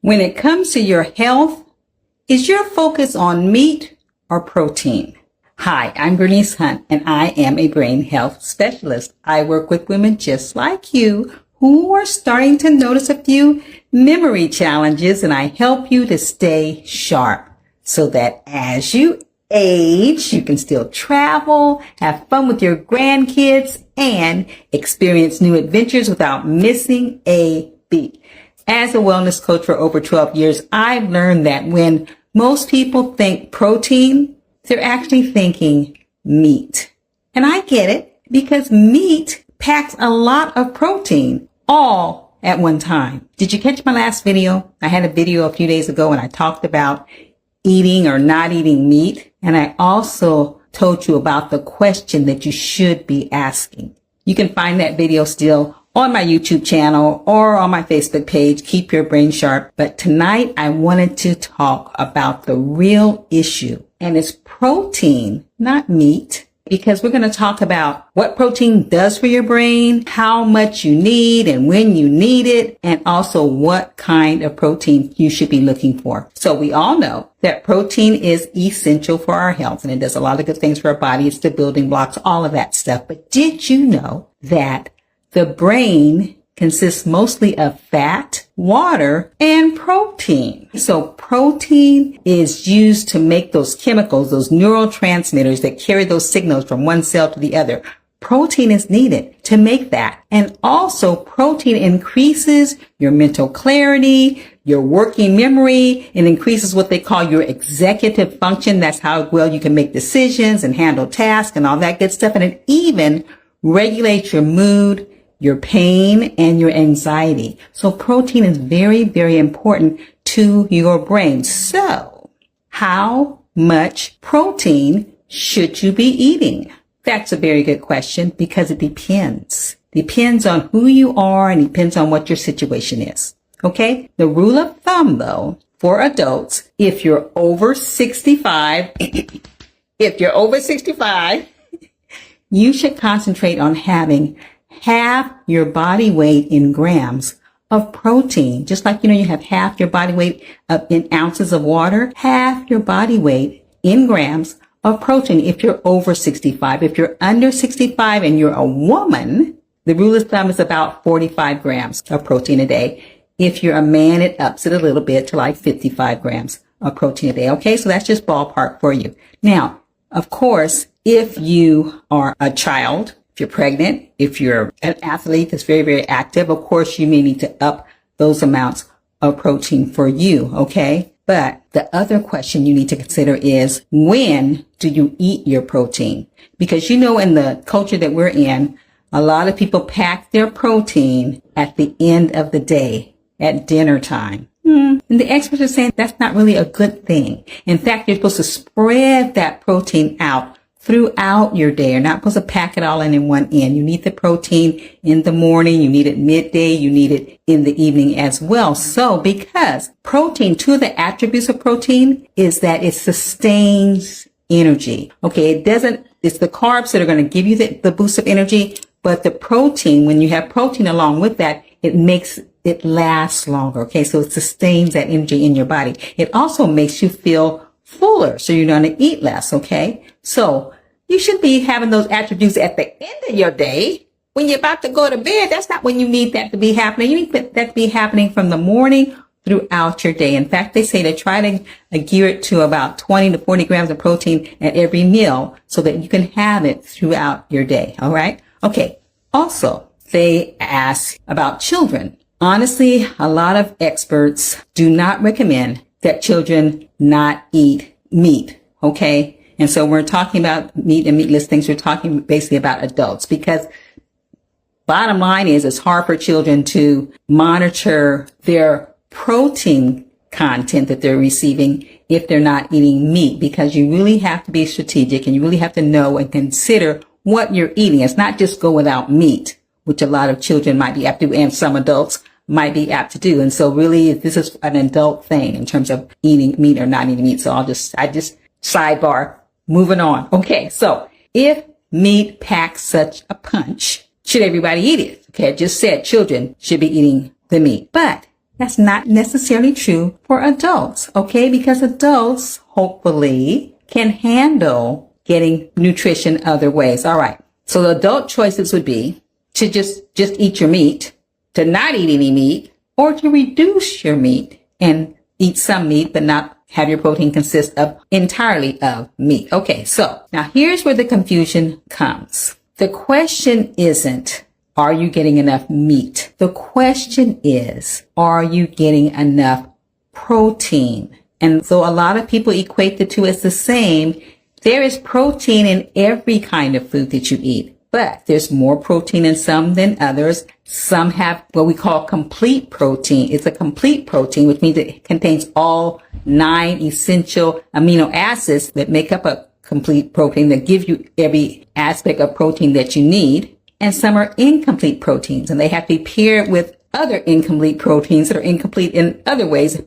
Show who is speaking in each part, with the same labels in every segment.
Speaker 1: When it comes to your health, is your focus on meat or protein? Hi, I'm Bernice Hunt, and I am a brain health specialist. I work with women just like you who are starting to notice a few memory challenges, and I help you to stay sharp so that as you age, you can still travel, have fun with your grandkids, and experience new adventures without missing a beat. As a wellness coach for over 12 years, I've learned that when most people think protein, they're actually thinking meat. And I get it because meat packs a lot of protein all at one time. Did you catch my last video? I had a video a few days ago and I talked about eating or not eating meat. And I also told you about the question that you should be asking. You can find that video still on my YouTube channel or on my Facebook page, Keep Your Brain Sharp. But tonight I wanted to talk about the real issue, and it's protein, not meat, because we're going to talk about what protein does for your brain, how much you need and when you need it, and also what kind of protein you should be looking for. So we all know that protein is essential for our health, and it does a lot of good things for our body. It's the building blocks, all of that stuff. But did you know that the brain consists mostly of fat, water, and protein? So protein is used to make those chemicals, those neurotransmitters that carry those signals from one cell to the other. Protein is needed to make that. And also protein increases your mental clarity, your working memory. It increases what they call your executive function. That's how well you can make decisions and handle tasks and all that good stuff. And it even regulates your mood, your pain, and your anxiety. So protein is very, very important to your brain. So how much protein should you be eating? That's a very good question because it depends. Depends on who you are and depends on what your situation is. Okay? The rule of thumb, though, for adults, if you're over 65, you should concentrate on having half your body weight in grams of protein. Just like, you have half your body weight in ounces of water, half your body weight in grams of protein if you're over 65. If you're under 65 and you're a woman, the rule of thumb is about 45 grams of protein a day. If you're a man, it ups it a little bit to like 55 grams of protein a day. Okay, so that's just ballpark for you. Now, of course, if you are a child, if you're pregnant, if you're an athlete that's very, very active, of course, you may need to up those amounts of protein for you, okay? But the other question you need to consider is, when do you eat your protein? Because in the culture that we're in, a lot of people pack their protein at the end of the day, at dinner time. And the experts are saying that's not really a good thing. In fact, you're supposed to spread that protein out throughout your day. You're not supposed to pack it all in one end. You need the protein in the morning. You need it midday. You need it in the evening as well. So because protein, two of the attributes of protein is that it sustains energy. Okay. It's the carbs that are going to give you the boost of energy, but the protein, when you have protein along with that, it makes it last longer. Okay. So it sustains that energy in your body. It also makes you feel fuller, so you're going to eat less, okay? So you should be having those attributes at the end of your day. When you're about to go to bed, that's not when you need that to be happening. You need that to be happening from the morning throughout your day. In fact, they say to try to gear it to about 20 to 40 grams of protein at every meal so that you can have it throughout your day, all right? Okay, also, they ask about children. Honestly, a lot of experts do not recommend that children not eat meat, okay? And so we're talking about meat and meatless things. We're talking basically about adults because bottom line is it's hard for children to monitor their protein content that they're receiving if they're not eating meat, because you really have to be strategic and you really have to know and consider what you're eating. It's not just go without meat, which a lot of children might be apt to do and some adults might be apt to do. And so really, this is an adult thing in terms of eating meat or not eating meat. So I just sidebar, moving on. Okay. So if meat packs such a punch, should everybody eat it? Okay. I just said children should be eating the meat, but That's not necessarily true for adults, okay? Because adults, hopefully, can handle getting nutrition other ways. All right. So the adult choices would be to just eat your meat, to not eat any meat, or to reduce your meat and eat some meat, but not have your protein consist of entirely of meat. Okay, so now here's where the confusion comes. The question isn't, are you getting enough meat? The question is, are you getting enough protein? And so a lot of people equate the two as the same. There is protein in every kind of food that you eat, but there's more protein in some than others. Some have what we call complete protein. It's a complete protein, which means it contains all 9 essential amino acids that make up a complete protein that give you every aspect of protein that you need. And some are incomplete proteins, and they have to be paired with other incomplete proteins that are incomplete in other ways,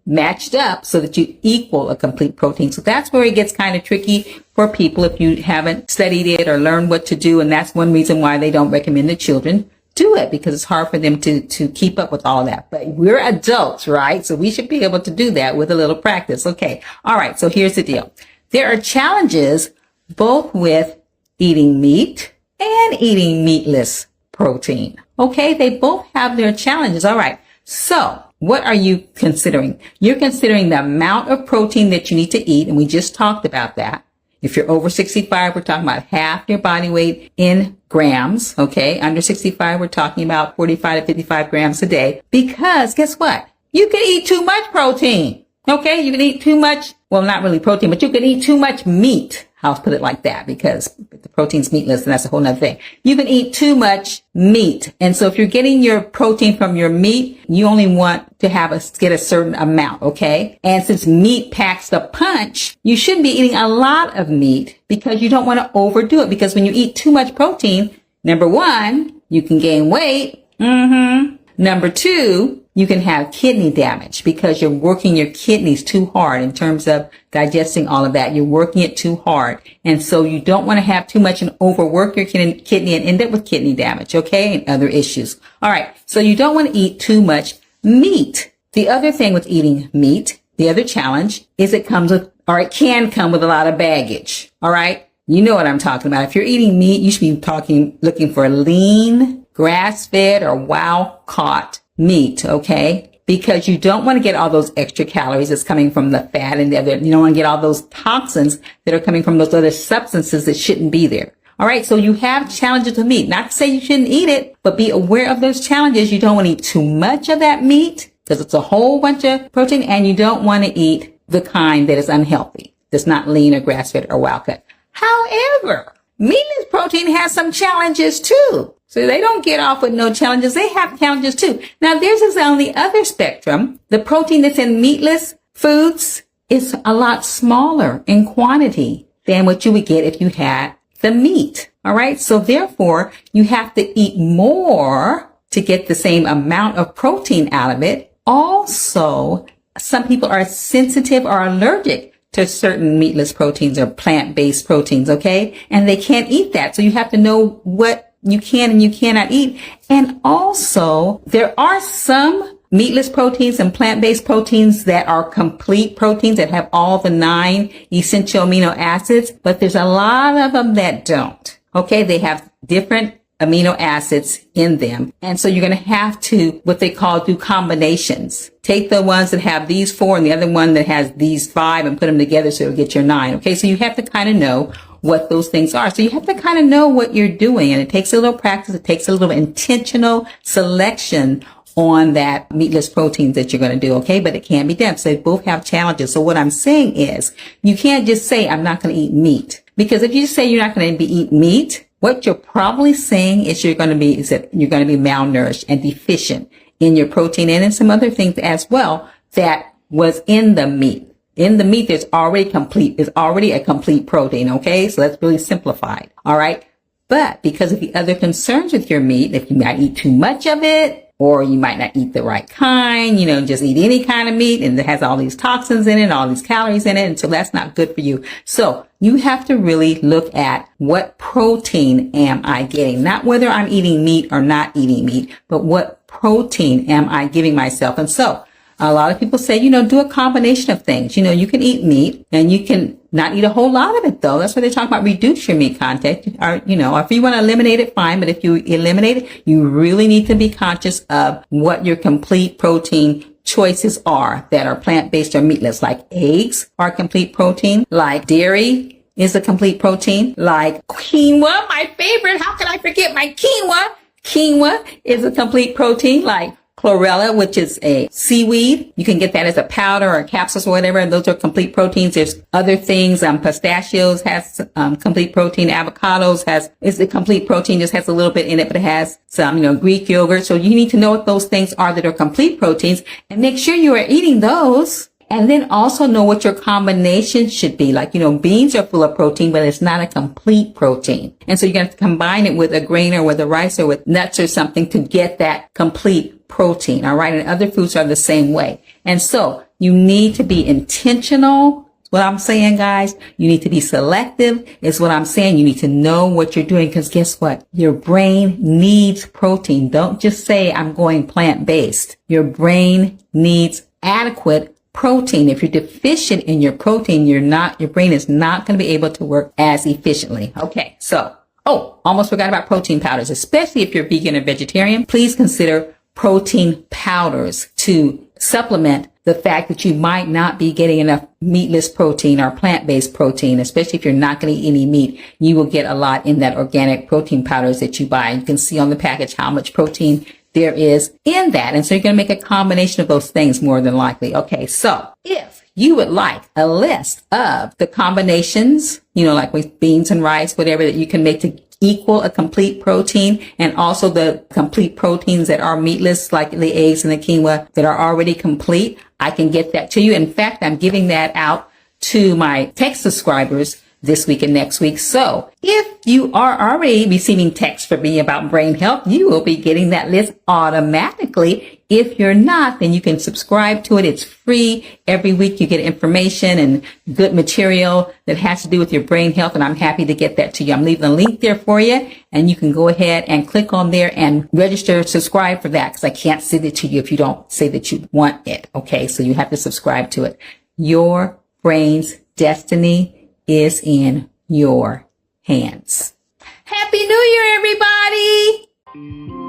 Speaker 1: matched up so that you equal a complete protein. So that's where it gets kind of tricky for people if you haven't studied it or learned what to do. And that's one reason why they don't recommend the children do it, because it's hard for them to keep up with all that. But we're adults, right? So we should be able to do that with a little practice. Okay. All right. So here's the deal. There are challenges both with eating meat and eating meatless protein. Okay. They both have their challenges. All right. So what are you considering? You're considering the amount of protein that you need to eat. And we just talked about that. If you're over 65, we're talking about half your body weight in grams. Okay. Under 65, we're talking about 45 to 55 grams a day, because guess what? You can eat too much protein. Okay. You can eat too much. Well, not really protein, but you can eat too much meat. I'll put it like that, because the protein's meatless, and that's a whole nother thing. You can eat too much meat. And so if you're getting your protein from your meat, you only want to get a certain amount, okay? And since meat packs the punch, you shouldn't be eating a lot of meat, because you don't want to overdo it. Because when you eat too much protein, number one, you can gain weight. Number two, you can have kidney damage, because you're working your kidneys too hard in terms of digesting all of that. You're working it too hard. And so you don't want to have too much and overwork your kidney and end up with kidney damage, okay? And other issues. All right. So you don't want to eat too much meat. The other thing with eating meat, the other challenge is it can come with a lot of baggage. All right. You know what I'm talking about. If you're eating meat, you should be looking for lean, grass-fed, or wild-caught meat, okay? Because you don't want to get all those extra calories that's coming from the fat, and you don't want to get all those toxins that are coming from those other substances that shouldn't be there. All right, so you have challenges with meat. Not to say you shouldn't eat it, but be aware of those challenges. You don't want to eat too much of that meat, because it's a whole bunch of protein, and you don't want to eat the kind that is unhealthy, that's not lean or grass-fed or wild-cut. However, meatless protein has some challenges too. So they don't get off with no challenges. They have challenges too. Now theirs is on the other spectrum. The protein that's in meatless foods is a lot smaller in quantity than what you would get if you had the meat. All right. So therefore you have to eat more to get the same amount of protein out of it. Also, some people are sensitive or allergic to certain meatless proteins or plant-based proteins. Okay. And they can't eat that. So you have to know what you can and you cannot eat. And also, there are some meatless proteins and plant-based proteins that are complete proteins that have all the 9 essential amino acids, but there's a lot of them that don't. Okay, they have different amino acids in them. And so you're going to have to, what they call, do combinations. Take the ones that have these 4 and the other one that has these 5 and put them together so it'll get your 9. Okay, so you have to kind of know what those things are. So you have to kind of know what you're doing, and it takes a little practice. It takes a little intentional selection on that meatless proteins that you're going to do. Okay. But it can be done. So they both have challenges. So what I'm saying is you can't just say, I'm not going to eat meat, because if you say you're not going to eat meat, what you're probably saying is you're going to be malnourished and deficient in your protein and in some other things as well that was in the meat. In the meat, is already a complete protein. Okay. So that's really simplified. All right. But because of the other concerns with your meat, if you might eat too much of it, or you might not eat the right kind, just eat any kind of meat and it has all these toxins in it, all these calories in it. And so that's not good for you. So you have to really look at what protein am I getting? Not whether I'm eating meat or not eating meat, but what protein am I giving myself? And so a lot of people say, do a combination of things. You can eat meat and you can not eat a whole lot of it though. That's why they talk about reduce your meat content. Or, if you want to eliminate it, fine. But if you eliminate it, you really need to be conscious of what your complete protein choices are that are plant-based or meatless. Like eggs are complete protein, like dairy is a complete protein, like quinoa, my favorite. How can I forget my quinoa? Quinoa is a complete protein, like chlorella, which is a seaweed. You can get that as a powder or capsules or whatever. And those are complete proteins. There's other things. Pistachios has complete protein. Avocados is a complete protein, just has a little bit in it, but it has some, Greek yogurt. So you need to know what those things are that are complete proteins and make sure you are eating those. And then also know what your combination should be. Like, beans are full of protein, but it's not a complete protein. And so you're going to have to combine it with a grain or with a rice or with nuts or something to get that complete protein. All right. And other foods are the same way. And so you need to be intentional. What I'm saying, guys, you need to be selective is what I'm saying. You need to know what you're doing because guess what? Your brain needs protein. Don't just say I'm going plant-based. Your brain needs adequate protein. If you're deficient in your protein, your brain is not going to be able to work as efficiently. Okay. So, almost forgot about protein powders, especially if you're vegan or vegetarian. Please consider protein powders to supplement the fact that you might not be getting enough meatless protein or plant-based protein, especially if you're not going to eat any meat. You will get a lot in that organic protein powders that you buy. You can see on the package how much protein there is in that. And so you're going to make a combination of those things more than likely. Okay. So if you would like a list of the combinations, like with beans and rice, whatever that you can make to equal a complete protein and also the complete proteins that are meatless, like the eggs and the quinoa that are already complete, I can get that to you. In fact, I'm giving that out to my text subscribers this week and next week. So if you are already receiving texts from me about brain health, you will be getting that list automatically. If you're not, then you can subscribe to it. It's free. Every week you get information and good material that has to do with your brain health. And I'm happy to get that to you. I'm leaving a link there for you and you can go ahead and click on there and register, subscribe for that because I can't send it to you if you don't say that you want it. Okay. So you have to subscribe to it. Your brain's destiny is in your hands. Happy New Year, everybody!